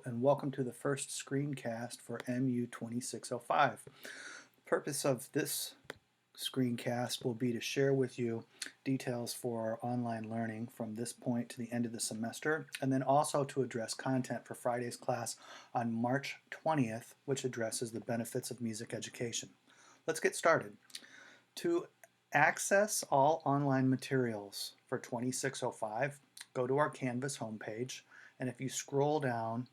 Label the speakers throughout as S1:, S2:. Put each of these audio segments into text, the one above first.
S1: and welcome to the first screencast for MU2605. The purpose of this screencast will be to share with you details for our online learning from this point to the end of the semester, and then also to address content for Friday's class on March 20th, which addresses the benefits of music education. Let's get started. To access all online materials for 2605, go to our Canvas homepage, and if you scroll down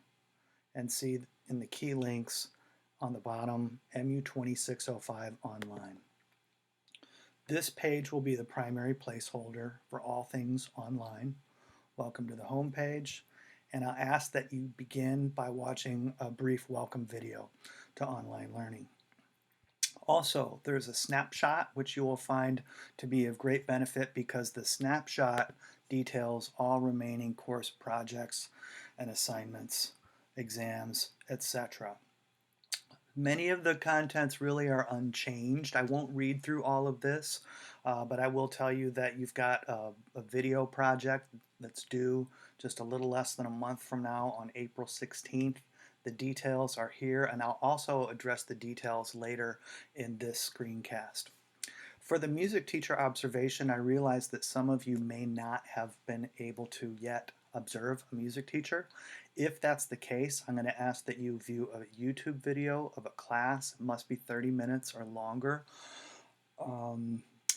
S1: and see in the key links on the bottom, MU2605 online. This page will be the primary placeholder for all things online. Welcome to the home page, and I'll ask that you begin by watching a brief welcome video to online learning. Also, there's a snapshot which you will find to be of great benefit because the snapshot details all remaining course projects and assignments, exams, etc. Many of the contents really are unchanged. I won't read through all of this, but I will tell you that you've got a video project that's due just a little less than a month from now on April 16th. The details are here, and I'll also address the details later in this screencast. For the music teacher observation, I realize that some of you may not have been able to yet observe a music teacher. If that's the case, I'm going to ask that you view a YouTube video of a class. It must be 30 minutes or longer.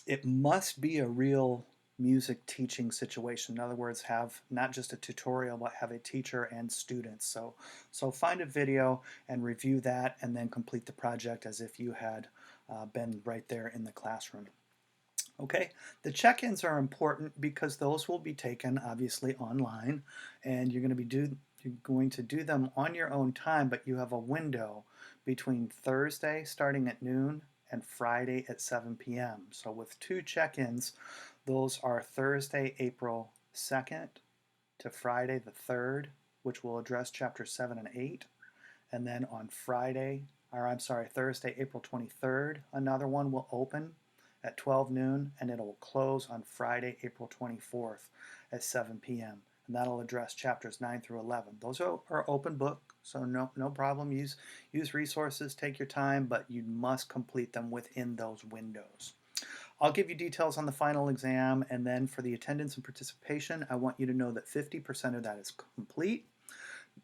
S1: It must be a real music teaching situation. In other words, have not just a tutorial, but have a teacher and students. So find a video and review that, and then complete the project as if you had been right there in the classroom. Okay, the check-ins are important because those will be taken obviously online, and you're going to do them on your own time, but you have a window between Thursday starting at noon and Friday at 7 p.m. So with two check-ins, those are Thursday, April 2nd to Friday the 3rd, which will address chapters 7 and 8. And then on Thursday, April 23rd, another one will open at 12 noon, and it will close on Friday, April 24th at 7 p.m. And that'll address chapters 9 through 11. Those are open book, so no problem. Use resources, take your time, but you must complete them within those windows. I'll give you details on the final exam, and then for the attendance and participation, I want you to know that 50% of that is complete,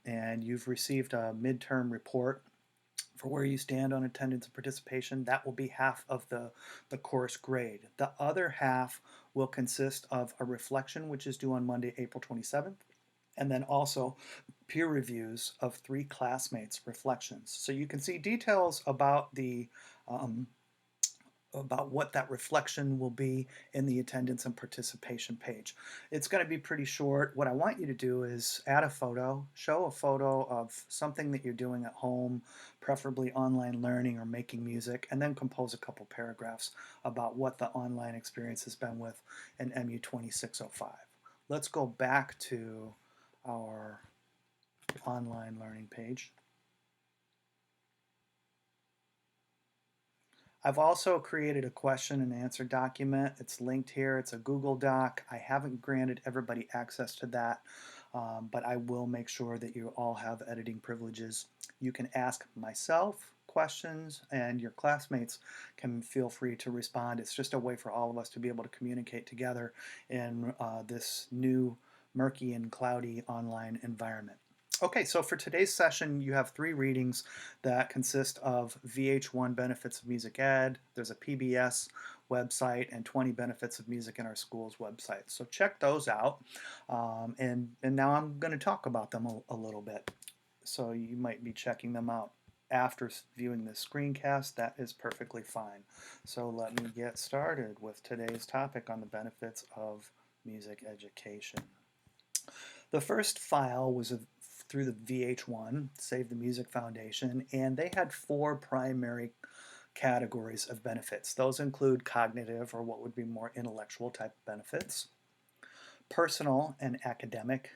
S1: and you've received a midterm report for where you stand on attendance and participation. That will be half of the course grade. The other half will consist of a reflection, which is due on Monday, April 27th, and then also peer reviews of 3 classmates' reflections. So you can see details about about what that reflection will be in the attendance and participation page. It's going to be pretty short. What I want you to do is add a photo, show a photo of something that you're doing at home, preferably online learning or making music, and then compose a couple paragraphs about what the online experience has been with an MU2605. Let's go back to our online learning page. I've also created a question and answer document. It's linked here. It's a Google Doc. I haven't granted everybody access to that, but I will make sure that you all have editing privileges. You can ask myself questions, and your classmates can feel free to respond. It's just a way for all of us to be able to communicate together in this new murky and cloudy online environment. Okay, so for today's session, you have 3 readings that consist of VH1 Benefits of Music Ed, there's a PBS website, and 20 Benefits of Music in Our Schools website. So check those out, and now I'm going to talk about them a little bit. So you might be checking them out after viewing this screencast. That is perfectly fine. So let me get started with today's topic on the benefits of music education. The first file was through the VH1, Save the Music Foundation, and they had 4 primary categories of benefits. Those include cognitive, or what would be more intellectual type benefits, personal and academic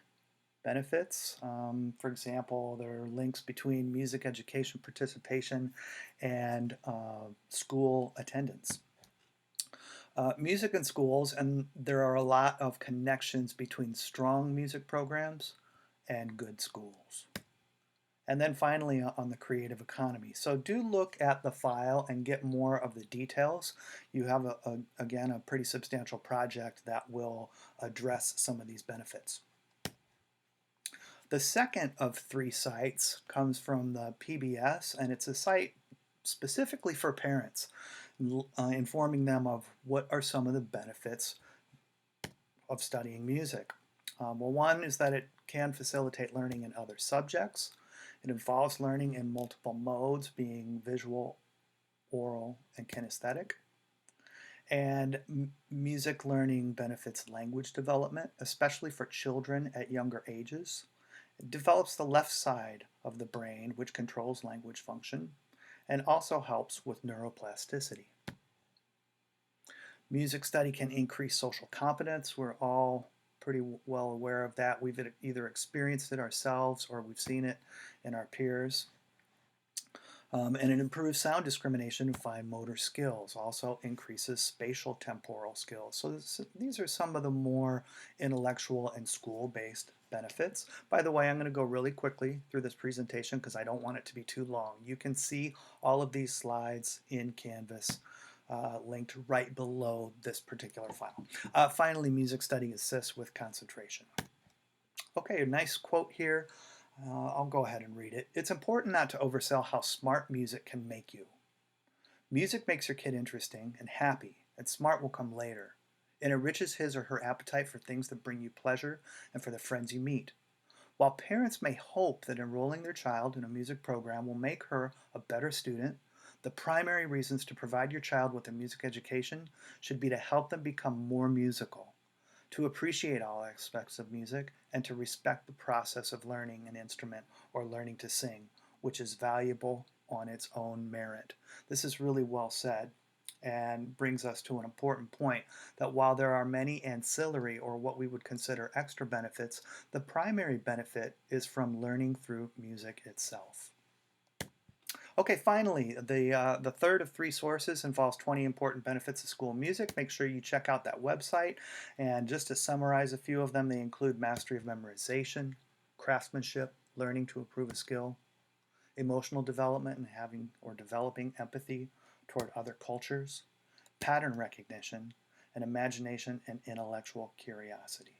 S1: benefits. For example, there are links between music education participation and school attendance. Music in schools, and there are a lot of connections between strong music programs and good schools. And then finally on the creative economy. So do look at the file and get more of the details. You have, again, a pretty substantial project that will address some of these benefits. The second of 3 sites comes from the PBS, and it's a site specifically for parents, informing them of what are some of the benefits of studying music. Well, one is that it can facilitate learning in other subjects. It involves learning in multiple modes, being visual, oral, and kinesthetic. And music learning benefits language development, especially for children at younger ages. It develops the left side of the brain, which controls language function, and also helps with neuroplasticity. Music study can increase social competence. We're all pretty well aware of that. We've either experienced it ourselves or we've seen it in our peers. And it improves sound discrimination and fine motor skills, also increases spatial temporal skills. So these are some of the more intellectual and school-based benefits. By the way, I'm going to go really quickly through this presentation because I don't want it to be too long. You can see all of these slides in Canvas linked right below this particular file. Finally, music study assists with concentration. Okay, a nice quote here. I'll go ahead and read it. It's important not to oversell how smart music can make you. Music makes your kid interesting and happy, and smart will come later. It enriches his or her appetite for things that bring you pleasure and for the friends you meet. While parents may hope that enrolling their child in a music program will make her a better student, the primary reasons to provide your child with a music education should be to help them become more musical, to appreciate all aspects of music, and to respect the process of learning an instrument or learning to sing, which is valuable on its own merit. This is really well said and brings us to an important point that while there are many ancillary or what we would consider extra benefits, the primary benefit is from learning through music itself. Okay, finally, the third of 3 sources involves 20 important benefits of school music. Make sure you check out that website. And just to summarize a few of them, they include mastery of memorization, craftsmanship, learning to improve a skill, emotional development and having or developing empathy toward other cultures, pattern recognition, and imagination and intellectual curiosity,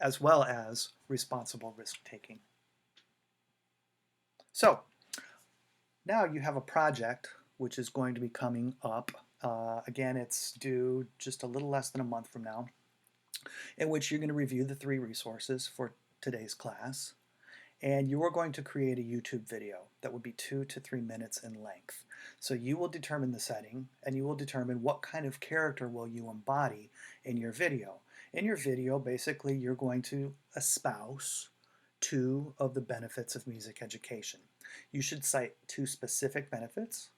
S1: as well as responsible risk-taking. So now you have a project which is going to be coming up. Again, it's due just a little less than a month from now, in which you're going to review the 3 resources for today's class. And you are going to create a YouTube video that would be 2 to 3 minutes in length. So you will determine the setting, and you will determine what kind of character will you embody in your video. In your video, basically, you're going to espouse 2 of the benefits of music education. You should cite 2 specific benefits,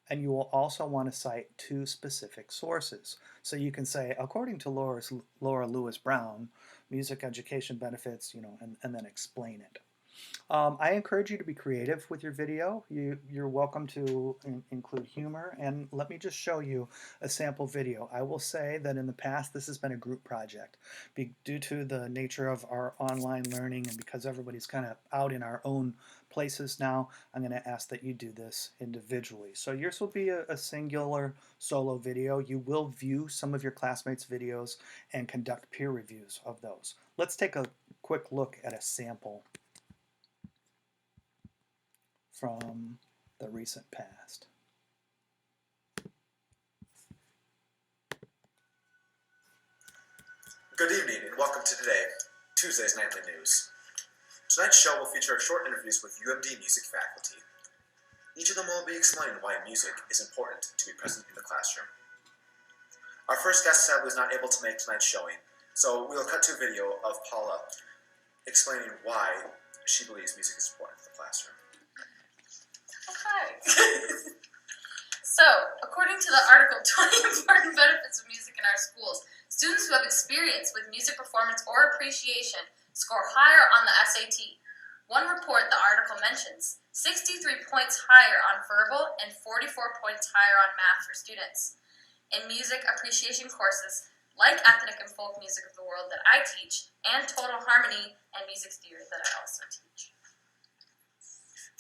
S1: and you will also want to cite 2 specific sources. So you can say, according to Laura Lewis Brown, music education benefits, and then explain it. I encourage you to be creative with your video. You're welcome to include humor, and let me just show you a sample video. I will say that in the past this has been a group project. Due to the nature of our online learning and because everybody's kind of out in our own places now, I'm going to ask that you do this individually. So yours will be a singular solo video. You will view some of your classmates' videos and conduct peer reviews of those. Let's take a quick look at a sample from the recent past.
S2: Good evening and welcome to today, Tuesday's Nightly News. Tonight's show will feature short interviews with UMD music faculty. Each of them will be explaining why music is important to be present in the classroom. Our first guest sadly was not able to make tonight's showing, so we will cut to a video of Paula explaining why she believes music is important for the classroom.
S3: Hi. So, according to the article, 20 important benefits of music in our schools, students who have experience with music performance or appreciation score higher on the SAT. One report the article mentions, 63 points higher on verbal and 44 points higher on math for students. In music appreciation courses, like ethnic and folk music of the world that I teach, and total harmony and music theory that I also teach.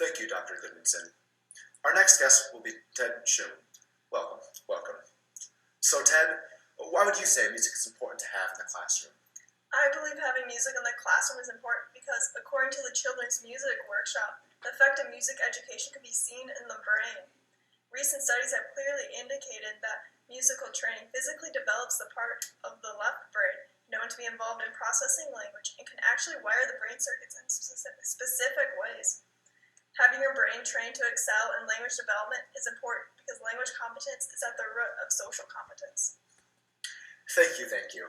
S2: Thank you, Dr. Goodmanson. Our next guest will be Ted Schoon. Welcome, welcome. So Ted, why would you say music is important to have in the classroom?
S4: I believe having music in the classroom is important because, according to the Children's Music Workshop, the effect of music education can be seen in the brain. Recent studies have clearly indicated that musical training physically develops the part of the left brain known to be involved in processing language and can actually wire the brain circuits in specific ways. Having your brain trained to excel in language development is important because language competence is at the root of social competence.
S2: Thank you, thank you.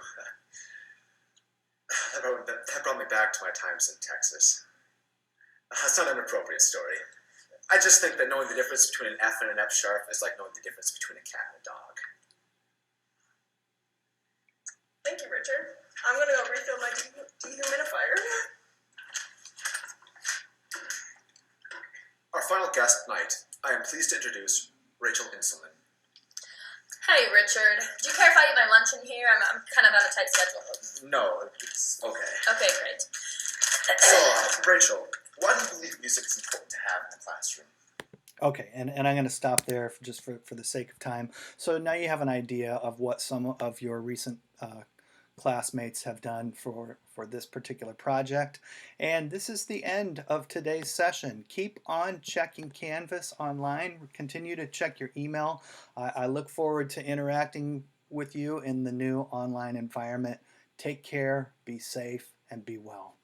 S2: That brought me back to my times in Texas. It's not an appropriate story. I just think that knowing the difference between an F and an F sharp is like knowing the difference between a cat and a dog.
S4: Thank you, Richard. I'm going to go refill my dehumidifier.
S2: Our final guest tonight, I am pleased to introduce Rachel Insulin.
S3: Hey, Richard. Do you care if I eat my lunch in here? I'm kind of on a tight schedule.
S2: No, it's okay.
S3: Okay, great.
S2: So, Rachel, why do you believe music is important to have in the classroom?
S1: Okay, and I'm going to stop there just for the sake of time. So now you have an idea of what some of your recent classmates have done for this particular project. And this is the end of today's session. Keep on checking Canvas online. Continue to check your email. I look forward to interacting with you in the new online environment. Take care, be safe, and be well.